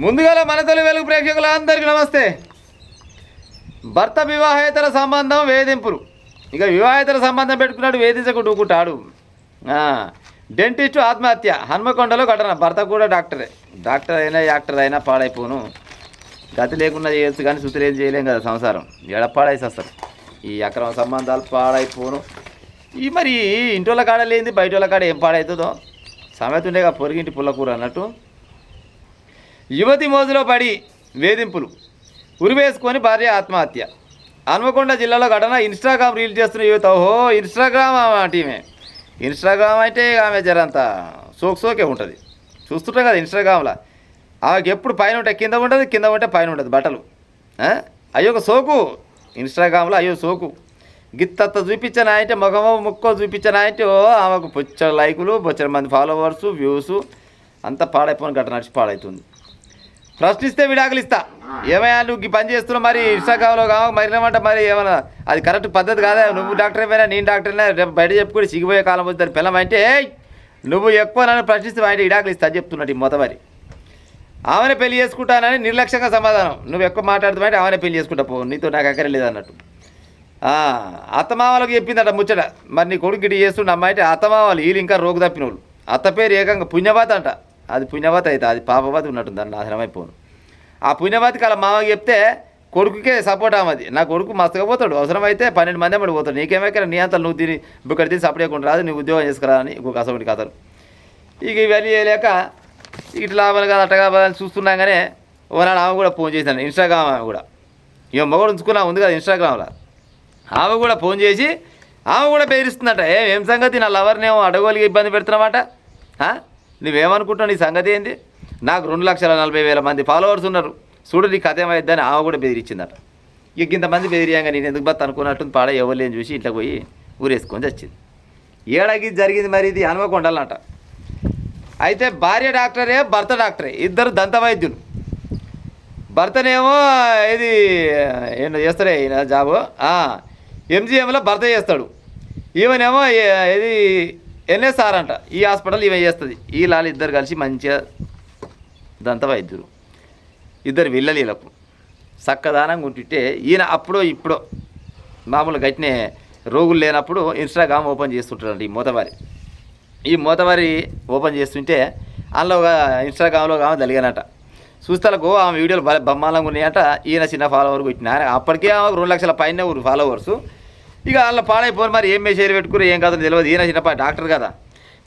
ముందుగా మన తెలుగు వెలుగు ప్రేక్షకులందరికీ నమస్తే. భర్త వివాహేతర సంబంధం వేధింపులు. ఇక వివాహేతర సంబంధం పెట్టుకున్నాడు, వేధించకుండా ఊకుంటాడు. డెంటిస్టు ఆత్మహత్య హన్మకొండలో ఘటన. భర్త కూడా డాక్టర్ అయినా యాక్టర్ అయినా పాడైపోను. గతి లేకుండా చేయొచ్చు కానీ సుతులు ఏం చేయలేం కదా. సంసారం ఎడపాడైసి వస్తారు. ఈ అక్రమ సంబంధాలు పాడైపోను. ఈ మరి ఇంటోళ్ళ కాడ లేనిది బయట వాళ్ళ కాడ ఏం పాడవుతుందో సమేతుండేగా పొరిగింటి పుల్లకూర అన్నట్టు. యువతి మోజులో పడి వేధింపులు, ఉరివేసుకొని భార్య ఆత్మహత్య. హన్మకొండ జిల్లాలో ఘటన. ఇన్స్టాగ్రామ్ రీల్ చేస్తున్న యువత. ఓహో, ఇన్స్టాగ్రామ్ టీమే. ఇన్స్టాగ్రామ్ అంటే ఆమె జరంతా సోకే ఉంటుంది. చూస్తుంటాం కదా ఇన్స్టాగ్రామ్లో. ఆమెకి ఎప్పుడు పైన ఉంటే కింద ఉంటుంది, కింద ఉంటే పైన ఉంటుంది బట్టలు. అయ్యో ఒక సోకు ఇన్స్టాగ్రామ్లో. అయ్యో సోకు గిత్తత్త చూపించాను అంటే ముఖమో ముక్కో చూపించాను అంటే ఆమెకు బొచ్చ లైకులు, బొచ్చర మంది ఫాలోవర్స్, వ్యూస్ అంతా పాడైపోయిన ఘటన నడిచి పాడవుతుంది. ప్రశ్నిస్తే విడాకులు ఇస్తా. ఏమయ్యా నువ్వు ఈ పని చేస్తున్నావు, మరి ఇన్స్టాగ్రామ్లో కావాలి మరినమంట, మరి ఏమన్నా అది కరెక్ట్ పద్ధతి కాదా? నువ్వు డాక్టర్ అయిపోయినా నేను డాక్టర్ అయినా రేపు బయట చెప్పుకొని సిగిపోయే కాలం వస్తుంది పిల్లం అంటే నువ్వు ఎక్కువ నన్ను ప్రశ్నిస్తే అంటే విడాకులు ఇస్తా అని చెప్తున్నట్టు ఈ మొదమరి. ఆమెనే పెళ్లి చేసుకుంటానని నిర్లక్ష్యంగా సమాధానం. నువ్వు ఎక్కువ మాట్లాడుతావంటే ఆమెనే పెళ్లి చేసుకుంటా పో, నీతో నాకు అక్కర్లేదు అన్నట్టు. అత్తమామలకు చెప్పిందట ముచ్చట. మరి నీ కొడుకు గిటి చేస్తుండే అమ్మాయి అంటే అత్తమామలు వీళ్ళు ఇంకా రోగు తప్పిన వాళ్ళు. అత్త పేరు ఏకంగా పుణ్యవతి అంట. అది పుణ్యవతి అయితే అది పాపవతి ఉన్నట్టుంది, దాన్ని నాశనమైపోను. ఆ పుణ్యవతికి అలా మామకి చెప్తే కొడుకుకే సపోర్ట్ ఆమెది. నా కొడుకు మస్తుగా పోతాడు, అవసరమైతే 12 మంది అమ్మడి పోతాడు. నీకేమైనా నీ అంతా నువ్వు తిని ఇక్కడ తిని సపరేట్ రాదు, నువ్వు ఉద్యోగం చేసుకురా అని ఇంకొక అసలు కథలు. ఇక ఇవన్నీ చేయలేక ఇట్లా లాభాలు కాదు అట్టగా అని చూస్తున్నాగానే ఓనాడు ఆమె కూడా ఫోన్ చేశాను. ఇన్స్టాగ్రామ్ ఆమె కూడా ఇక మగడు ఉంచుకున్నా ఉంది కదా ఇన్స్టాగ్రామ్లో. ఆమె కూడా ఫోన్ చేసి ఆమె కూడా బెదిరిస్తుందట. ఏం సంగతి, నా లవర్నేమో అడగోలికి ఇబ్బంది పెడుతున్నామాట, నువ్వేమనుకుంటున్నావు, నీ సంగతి ఏంది? నాకు 2,40,000 మంది ఫాలోవర్స్ ఉన్నారు, చూడు నీ కథ ఏమైద్దని ఆమె కూడా బెదిరించిందట. ఇక ఇంతమంది బెదిరియంగా నేను ఎందుకు బత్ అనుకున్నట్టు పాడ ఎవరు చూసి ఇంట్లో పోయి ఊరేసుకొని వచ్చింది. ఏడాకి జరిగింది మరి ఇది హన్మకొండలంట. అయితే భార్య డాక్టరే, భర్త డాక్టరే, ఇద్దరు దంత వైద్యులు. భర్తనేమో ఇది ఏంటో చేస్తాడే ఈయన జాబు ఎంజిఎంలో భర్త చేస్తాడు. ఈమెనేమో ఇది ఎన్ఎస్ఆర్ అంట, ఈ హాస్పిటల్ ఈమె చేస్తుంది. ఈ లాలు ఇద్దరు కలిసి మంచిగా దంత వైద్యులు, ఇద్దరు విల్లలీలకు చక్కదానంగా ఉంటుంటే ఈయన అప్పుడో ఇప్పుడో మామూలు గట్టినే రోగులు లేనప్పుడు ఇన్స్టాగ్రామ్ ఓపెన్ చేస్తుంటాడంట ఈ మోతవారి ఓపెన్ చేస్తుంటే అందులో ఇన్స్టాగ్రామ్లో ఆమె తలిగానట. చూస్తాలకు ఆమె వీడియోలు బ్రహ్మాండంగా ఉన్నాయంట. ఈయన చిన్న ఫాలోవర్ కొట్టిన అప్పటికే ఆమెకు 2 లక్షల పైన ఊరు ఫాలోవర్సు. ఇక వాళ్ళ పాడైపోయి మరి ఏం మెసేజ్ పెట్టుకుని ఏం కాదో తెలియదు. ఈయన చిన్న డాక్టర్ కదా,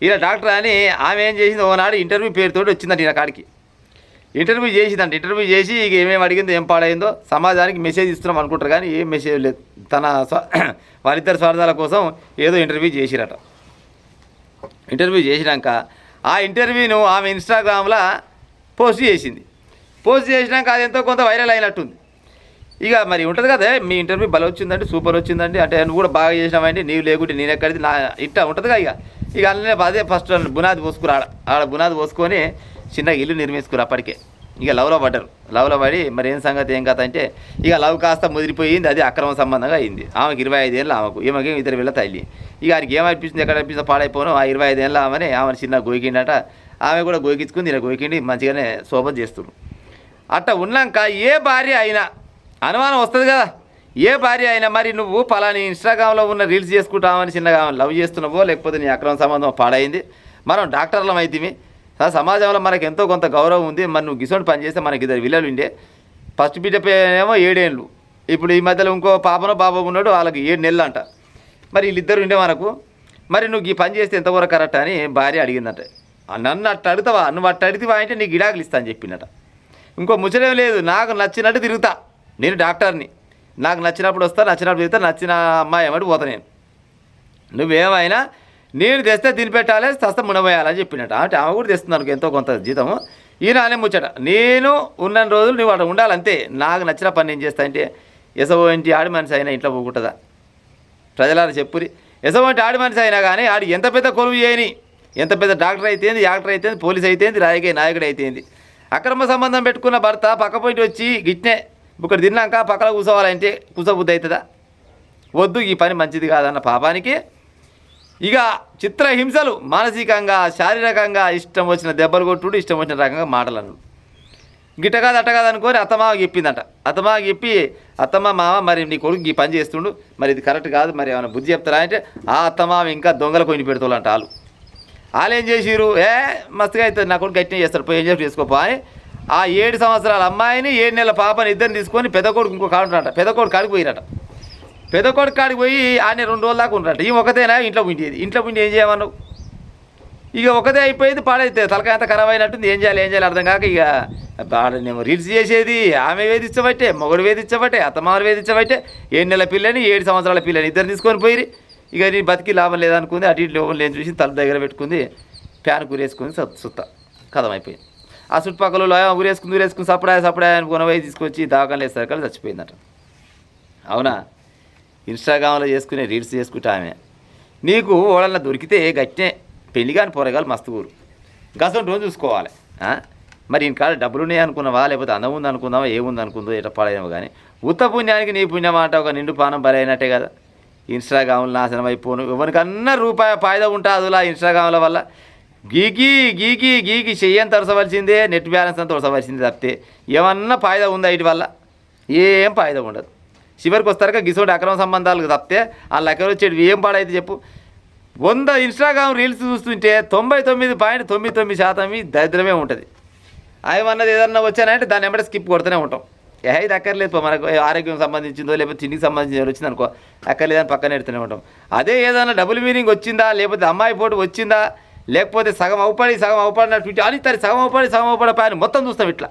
ఈయన డాక్టర్ అని ఆమె ఏం చేసింది, ఓనాడు ఇంటర్వ్యూ పేరుతో వచ్చిందంట ఈయన కాడికి. ఇంటర్వ్యూ చేసిందంట. ఇంటర్వ్యూ చేసి ఇక ఏమేమి అడిగిందో ఏం పాడైందో సమాజానికి మెసేజ్ ఇస్తున్నాం అనుకుంటారు కానీ ఏం మెసేజ్ లేదు. తన వాళ్ళిద్దరి స్వార్థాల కోసం ఏదో ఇంటర్వ్యూ చేసిరట. ఇంటర్వ్యూ చేసినాక ఆ ఇంటర్వ్యూను ఆమె ఇన్స్టాగ్రామ్లో పోస్ట్ చేసింది. పోస్ట్ చేసినాక అది ఎంతో కొంత వైరల్ అయినట్టుంది. ఇక మరి ఉంటుంది కదా, మీ ఇంటర్వ్యూ బలం వచ్చిందంటే సూపర్ వచ్చిందండి అంటే నువ్వు కూడా బాగా చేసినావంటే నీవు లేకుంటే నేను ఎక్కడిది నా ఇట్టా ఉంటుందిగా. ఇక అన్నీ అదే ఫస్ట్ బునాది పోసుకురా ఆడ బునాది పోసుకొని చిన్నగా ఇల్లు నిర్మించుకురు. అప్పటికే ఇక లవ్లో పడ్డారు. లవ్లో పడి మరి ఏం సంగతి ఏం కథ అంటే ఇక లవ్ కాస్త ముదిరిపోయింది. అది అక్రమ సంబంధంగా అయింది. ఆమెకు 25 ఏళ్ళు, ఆమెకు ఈమెకి 2 వీళ్ళ తల్లి. ఇక ఆయనకి ఏమనిపిస్తుంది, ఎక్కడ అనిపిస్తుంది పాడైపోను. ఆ 25 ఏళ్ళ ఆమె చిన్న గోకిండట. ఆమె కూడా గోకించుకుంది, ఇలా గోకిండి మంచిగానే శోభం చేస్తున్నారు. అట్లా ఉన్నాక ఏ భార్య అయినా అనుమానం వస్తుంది కదా. ఏ భార్య అయినా మరి నువ్వు పలాని ఇన్స్టాగ్రామ్లో ఉన్న రీల్స్ చేసుకుంటామని చిన్నగా లవ్ చేస్తున్నావో లేకపోతే నీ అక్రమ సంబంధం పాడైంది. మనం డాక్టర్లం అయితే సమాజంలో మనకు ఎంతో కొంత గౌరవం ఉంది. మరి నువ్వు గిసోని పని చేస్తే మనకి 2 విల్లలు ఉండే. ఫస్ట్ బిడ్డ ఏమో 7 ఏళ్ళు. ఇప్పుడు ఈ మధ్యలో ఇంకో పాపనో బాబు ఉన్నాడు, వాళ్ళకి 7 నెలలు అంట. మరి వీళ్ళిద్దరు ఉండే మనకు. మరి నువ్వు ఈ పని చేస్తే ఎంతవరకు కరెక్ట్ అని భార్య అడిగిందట. నన్ను అట్ట అడుగుతావా, నువ్వు అట్ట అడిగితే అంటే నీకు విడాకులు ఇస్తా అని చెప్పినట. ఇంకో ముచ్చటేం లేదు, నాకు నచ్చినట్టు తిరుగుతా, నేను డాక్టర్ని, నాకు నచ్చినప్పుడు వస్తా, నచ్చినప్పుడు తిరుగుతా, నచ్చిన అమ్మాయి ఏమంటే పోతా నేను. నువ్వేమైనా నేను తెస్తే తినిపెట్టాలి, తెస్తే మునబోయాలని చెప్పినట్టు. అంటే ఆమె కూడా తెస్తున్నాను ఎంతో కొంత జీతము. ఈయన అనే ముచ్చట, నేను ఉన్న రోజులు నువ్వు అక్కడ ఉండాలంతే, నాకు నచ్చిన పని నేను చేస్తా అంటే ఎసవంటి ఆడి మనిషి అయినా ఇంట్లో పోకుంటుందా? ప్రజలారా చెప్పురి. ఎసవంటి ఆడి మనిషి అయినా కానీ ఆడు ఎంత పెద్ద కొలువు చేయని, ఎంత పెద్ద డాక్టర్ అయితేంది, యాక్టర్ అయితేంది, పోలీస్ అయితేంది, రాజకీయ నాయకుడు అయితేంది, అక్రమ సంబంధం పెట్టుకున్న భర్త పక్క పోయి వచ్చి గిట్నే ఇక్కడ తిన్నాక పక్కన కూర్చోవాలంటే కూర్చోబుద్ధి అవుతుందా? వద్దు, ఈ పని మంచిది కాదన్న పాపానికి ఇక చిత్రహింసలు, మానసికంగా శారీరకంగా ఇష్టం వచ్చిన దెబ్బలు కొట్టుడు, ఇష్టం వచ్చిన రకంగా మాటలు. గిట్ట కాదు అట్ట కాదు అనుకొని అత్తమావకి చెప్పిందంట. అత్తమావకి చెప్పి అత్తమ్మ మామ మరి నీ కొడుకు ఈ పని చేస్తుండు, మరి ఇది కరెక్ట్ కాదు, మరి ఏమైనా బుద్ధి చెప్తారా అంటే ఆ అత్తమావ ఇంకా దొంగలు కొని పెడుతుందంట. వాళ్ళు ఏం చేసిరు, మస్తుగా అవుతుంది నా కొడుకు గట్టినే చేస్తాడు, పోయి ఏం చేసి చేసుకోపో అని ఆ 7 సంవత్సరాల అమ్మాయిని 7 నెలల పాపని ఇద్దరిని తీసుకొని పెద్ద కొడుకు ఇంకో కాడుంటాట. పెద్ద కొడుకు కాడికి పోయినట. పెద్ద కొడుకు కాడికి పోయి ఆయన 2 రోజుల దాకా ఉంటారట. ఈ ఒకతేనా ఇంట్లో ఉండేది. ఇంట్లో ఉండి ఏం చేయమన్నావు, ఇక ఒకదే అయిపోయింది, పాడైతే తలకాయ అంతా ఖరాబ్ అయినట్టుంది. ఏం చేయాలి అర్థం కాక ఇక బాడనేమో రీల్స్ చేసేది, ఆమె వేధించబట్టే, మొగుడు వేధించబట్టే, అత్తమారు వేధించబట్టే, 7 నెలల పిల్లని 7 సంవత్సరాల పిల్లని ఇద్దరు తీసుకొని పోయి ఇక నీ బతికి లాభం లేదనుకుంది. అటు ఇటు లోపల లేని చూసి తలుపు దగ్గర పెట్టుకుంది, ఫ్యాన్ కూరేసుకుంది, సుత్త కథం అయిపోయింది. ఆ చుట్టుపక్కల ఊరేసుకుని సపడాయ అనుకున్న పోయి తీసుకొచ్చి దావకాలు వేసేసరికి చచ్చిపోయిందట. అవునా, ఇన్స్టాగ్రామ్లో చేసుకునే రీల్స్ చేసుకుంటే ఆమె నీకు ఓడల్లో దొరికితే గట్టే పెళ్లి కాని పోరగాలు మస్తు ఊరు గసం రోజు చూసుకోవాలి. మరి ఇంకాడ డబ్బులు ఉన్నాయి అనుకున్నావా, లేకపోతే అందం ఉంది అనుకుందావా, ఏముంది అనుకుందో ఎట్లా పాడేమో కానీ ఉత్త పుణ్యానికి నీ పుణ్యం అంట ఒక నిండు పానం బరైనట్టే కదా. ఇన్స్టాగ్రామ్లో నాశనం అయిపోను, ఎవరికన్నా రూపాయి ఫాయిదా ఉంటుందిలా ఇన్స్టాగ్రామ్ల వల్ల. గీకి చెయ్యని తరసవలసిందే, నెట్ బ్యాలెన్స్ అంతా తొలసవలసిందే తప్పితే ఏమన్నా ఫాయిదా ఉందా వీటి వల్ల? ఏం ఫాయిదా ఉండదు. చివరికి వస్తారక గిసోటి అక్రమ సంబంధాలకు తప్పితే వాళ్ళ ఎక్కడ వచ్చేది ఏం పాడైతే చెప్పు. 100 ఇన్స్టాగ్రామ్ రీల్స్ చూస్తుంటే 99.99% దరిద్రమే ఉంటుంది. ఏమన్నది ఏదన్నా వచ్చానంటే దాన్ని వెంబడి స్కిప్ కొడుతూనే ఉంటాం. ఇది అక్కర్లేదు, మనకు ఆరోగ్యం సంబంధించిందో లేకపోతే తిండికి సంబంధించిన వచ్చింది అనుకో, అక్కర్లేదని పక్కన ఎడుతూనే ఉంటాం. అదే ఏదైనా డబుల్ మీనింగ్ వచ్చిందా, లేకపోతే అమ్మాయి పోటు వచ్చిందా, లేకపోతే సగం అవుపడినట్టు అని సగం అవుపడి పైన మొత్తం చూస్తాం ఇట్లా.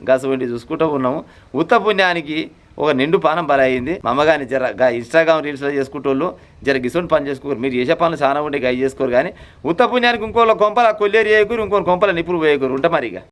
గసవంటి చూసుకుంటూ ఉన్నాము. ఉత్త పుణ్యానికి ఒక నిండు పానం బలయింది. మా అమ్మగాని ఇన్స్టాగ్రామ్ రీల్స్లో చేసుకుంటోళ్ళు గిసోని పని చేసుకోరు. మీరు చేసే పనులు చాలా ఉంటే గై చేసుకోరు. కానీ ఉత్త పుణ్యానికి ఇంకోళ్ళ కొంపల కొల్లేరు వేయకూరు, ఇంకోటి కొంపల నిప్పులు వేయకూరు ఉంటా మరి. ఇక